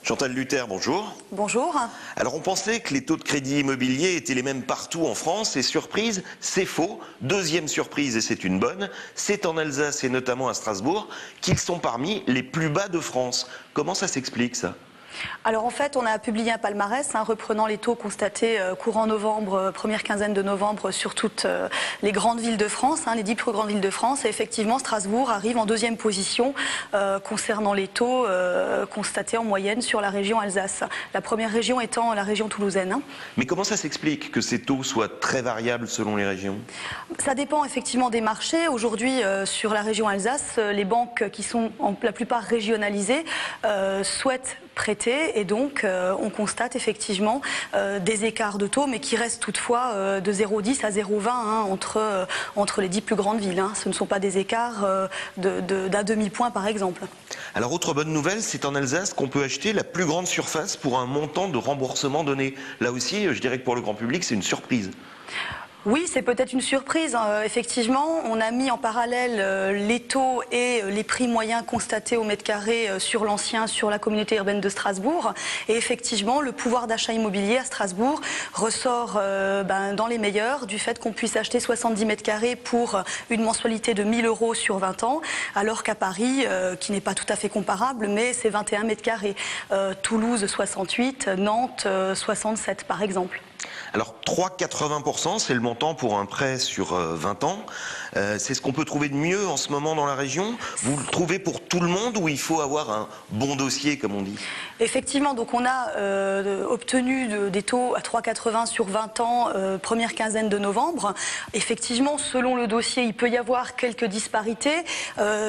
Chantal Luther, bonjour. Bonjour. Alors on pensait que les taux de crédit immobilier étaient les mêmes partout en France et surprise, c'est faux. Deuxième surprise et c'est une bonne, c'est en Alsace et notamment à Strasbourg qu'ils sont parmi les plus bas de France. Comment ça s'explique ça ? Alors en fait, on a publié un palmarès reprenant les taux constatés courant novembre, première quinzaine de novembre sur toutes les grandes villes de France, les 10 plus grandes villes de France. Et effectivement, Strasbourg arrive en deuxième position concernant les taux constatés en moyenne sur la région Alsace. La première région étant la région toulousaine. Mais comment ça s'explique que ces taux soient très variables selon les régions ? Ça dépend effectivement des marchés. Aujourd'hui, sur la région Alsace, les banques qui sont la plupart régionalisées souhaitent prêter et donc on constate effectivement des écarts de taux mais qui restent toutefois de 0,10 à 0,20 entre les 10 plus grandes villes. Ce ne sont pas des écarts d'un demi-point par exemple. Alors autre bonne nouvelle, c'est en Alsace qu'on peut acheter la plus grande surface pour un montant de remboursement donné. Là aussi, je dirais que pour le grand public, c'est une surprise. Oui, c'est peut-être une surprise. Effectivement, on a mis en parallèle les taux et les prix moyens constatés au mètre carré sur la communauté urbaine de Strasbourg. Et effectivement, le pouvoir d'achat immobilier à Strasbourg ressort dans les meilleurs du fait qu'on puisse acheter 70 mètres carrés pour une mensualité de 1 000 € sur 20 ans, alors qu'à Paris, qui n'est pas tout à fait comparable, mais c'est 21 mètres carrés. Toulouse 68, Nantes 67 par exemple. Alors 3,80%, c'est le montant pour un prêt sur 20 ans. C'est ce qu'on peut trouver de mieux en ce moment dans la région. Vous le trouvez pour tout le monde ou il faut avoir un bon dossier comme on dit ? Effectivement, donc on a obtenu des taux à 3,80 sur 20 ans, première quinzaine de novembre. Effectivement, selon le dossier, il peut y avoir quelques disparités.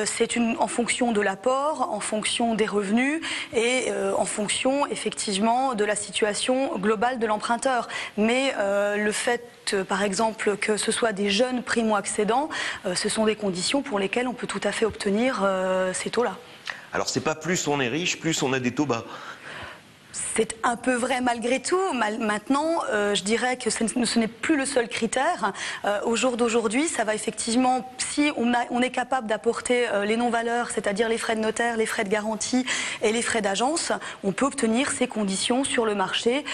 C'est en fonction de l'apport, en fonction des revenus et en fonction effectivement de la situation globale de l'emprunteur. Mais le fait, par exemple, que ce soit des jeunes primo-accédants, ce sont des conditions pour lesquelles on peut tout à fait obtenir ces taux-là. Alors c'est pas plus on est riche, plus on a des taux bas. C'est un peu vrai malgré tout. Maintenant, je dirais que ce n'est plus le seul critère. Au jour d'aujourd'hui, ça va effectivement, si on est capable d'apporter les non-valeurs, c'est-à-dire les frais de notaire, les frais de garantie et les frais d'agence, on peut obtenir ces conditions sur le marché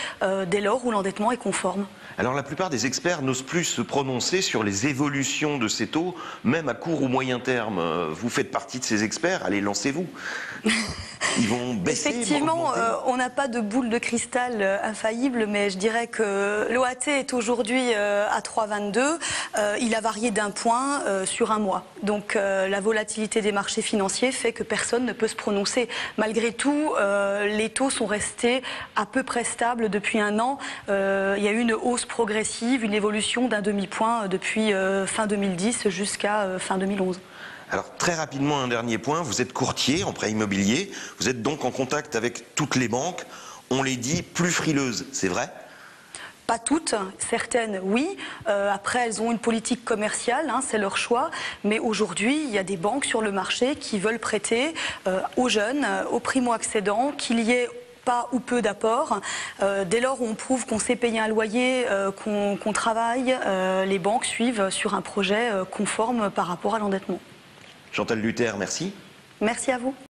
dès lors où l'endettement est conforme. Alors la plupart des experts n'osent plus se prononcer sur les évolutions de ces taux, même à court ou moyen terme. Vous faites partie de ces experts, allez, lancez-vous. Ils vont baisser. Effectivement, on n'a pas de boule de cristal infaillible, mais je dirais que l'OAT est aujourd'hui à 3,22. Il a varié d'un point sur un mois. Donc la volatilité des marchés financiers fait que personne ne peut se prononcer. Malgré tout, les taux sont restés à peu près stables depuis un an. Il y a eu une hausse progressive, une évolution d'un demi-point depuis fin 2010 jusqu'à fin 2011. Alors très rapidement un dernier point, vous êtes courtier en prêt immobilier, vous êtes donc en contact avec toutes les banques, on les dit plus frileuses, c'est vrai ? Pas toutes, certaines oui, après elles ont une politique commerciale, c'est leur choix, mais aujourd'hui il y a des banques sur le marché qui veulent prêter aux jeunes, aux primo-accédants, qu'il y ait pas ou peu d'apport. Dès lors où on prouve qu'on sait payer un loyer, qu'on travaille, les banques suivent sur un projet conforme par rapport à l'endettement. Chantal Luther, merci. Merci à vous.